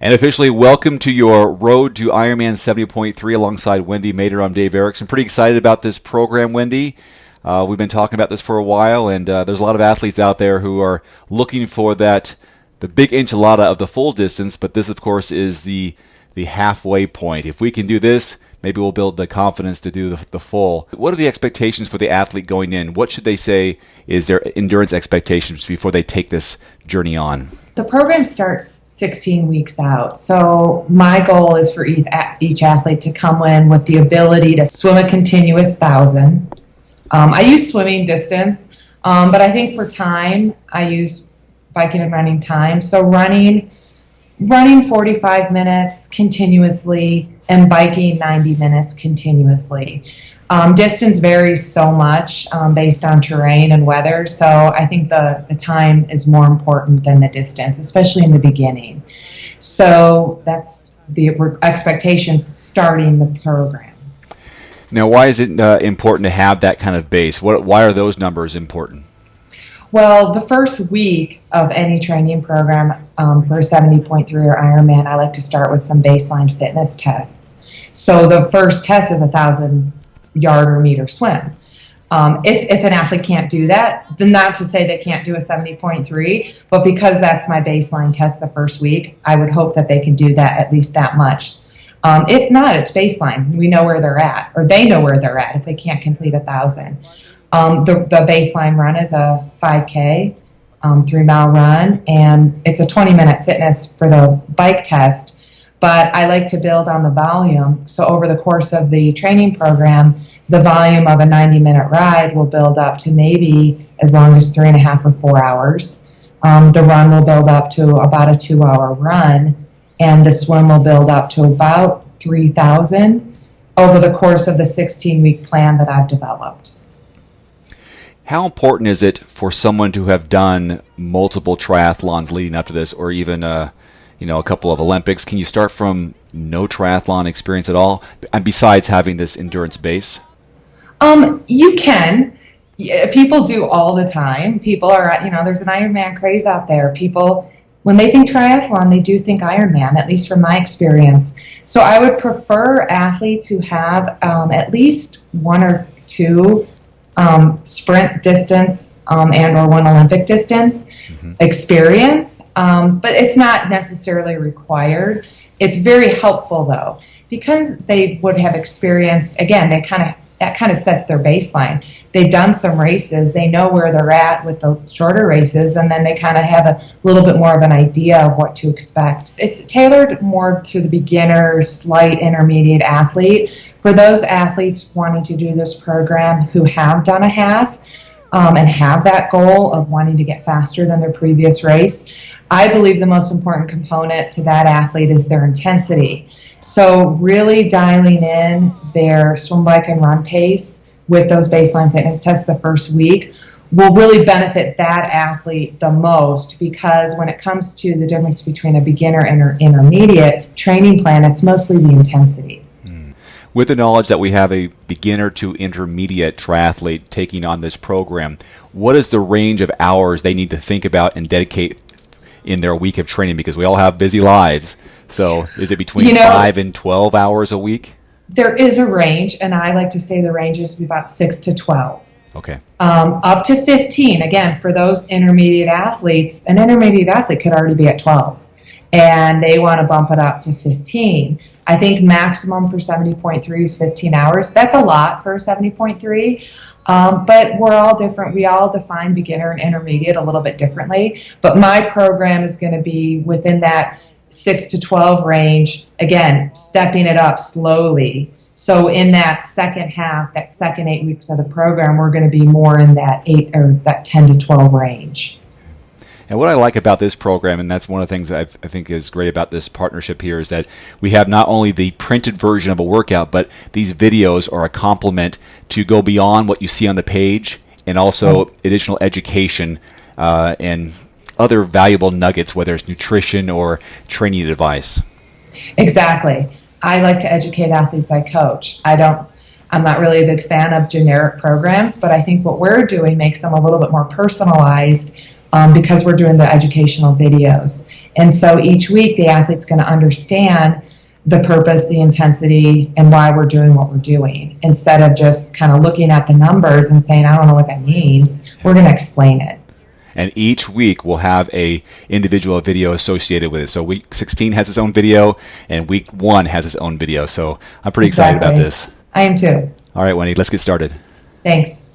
And officially welcome to your Road to Ironman 70.3 alongside Wendy Mader. I'm Dave Erickson. Pretty excited about this program, Wendy. We've been talking about this for a while, and there's a lot of athletes out there who are looking for the big enchilada of the full distance, but this, of course, is the halfway point. If we can do this, maybe we'll build the confidence to do the full. What are the expectations for the athlete going in? What should they say is their endurance expectations before they take this journey on? The program starts 16 weeks out. So my goal is for each athlete to come in with the ability to swim a continuous 1,000. I use swimming distance, but I think for time, I use biking and running time. So running 45 minutes continuously and biking 90 minutes continuously. Distance varies so much based on terrain and weather, so I think the time is more important than the distance, especially in the beginning. So that's the expectations starting the program. Now, why is it important to have that kind of base? Why are those numbers important? Well, the first week of any training program for 70.3 or Ironman, I like to start with some baseline fitness tests. So the first test is a 1,000-yard or meter swim. If an athlete can't do that, then not to say they can't do a 70.3, but because that's my baseline test the first week, I would hope that they can do that at least that much. If not, it's baseline. We know where they're at, or they know where they're at if they can't complete 1,000. The baseline run is a 5K, 3-mile run, and it's a 20-minute fitness for the bike test. But I like to build on the volume. So over the course of the training program, the volume of a 90-minute ride will build up to maybe as long as 3.5 or 4 hours. The run will build up to about a 2-hour run, and the swim will build up to about 3,000 over the course of the 16-week plan that I've developed. How important is it for someone to have done multiple triathlons leading up to this, or even a couple of Olympics? Can you start from no triathlon experience at all, and besides having this endurance base? You can. People do all the time. People are, there's an Ironman craze out there. People, when they think triathlon, they do think Ironman, at least from my experience. So I would prefer athletes who have at least one or two sprint distance and or one Olympic distance experience, but it's not necessarily required. It's very helpful though, because they would have experienced, again, that kind of sets their baseline. They've done some races, they know where they're at with the shorter races, and then they kind of have a little bit more of an idea of what to expect. It's tailored more to the beginner, slight intermediate athlete. For those athletes wanting to do this program who have done a half and have that goal of wanting to get faster than their previous race, I believe the most important component to that athlete is their intensity. So really dialing in their swim, bike, and run pace with those baseline fitness tests the first week will really benefit that athlete the most, because when it comes to the difference between a beginner and intermediate training plan, it's mostly the intensity. With the knowledge that we have a beginner to intermediate triathlete taking on this program, what is the range of hours they need to think about and dedicate in their week of training? Because we all have busy lives. So is it between 5 and 12 hours a week? There is a range, and I like to say the range is about 6 to 12. Okay. Up to 15. Again, for those intermediate athletes, an intermediate athlete could already be at 12, and they want to bump it up to 15. I think maximum for 70.3 is 15 hours. That's a lot for a 70.3, but we're all different. We all define beginner and intermediate a little bit differently, but my program is going to be within that 6 to 12 range, again, stepping it up slowly. So in that second half, that second 8 weeks of the program, we're going to be more in that 8 or that 10 to 12 range. And what I like about this program, and that's one of the things that I think is great about this partnership here, is that we have not only the printed version of a workout, but these videos are a complement to go beyond what you see on the page, and also additional education and other valuable nuggets, whether it's nutrition or training advice. Exactly. I like to educate athletes I coach. I'm not really a big fan of generic programs, but I think what we're doing makes them a little bit more personalized because we're doing the educational videos. And so each week the athlete's going to understand the purpose, the intensity, and why we're doing what we're doing. Instead of just kind of looking at the numbers and saying, I don't know what that means, we're going to explain it. And each week we'll have a individual video associated with it. So week 16 has its own video, and week 1 has its own video. So I'm pretty excited about this. I am too. All right, Wendy, let's get started. Thanks.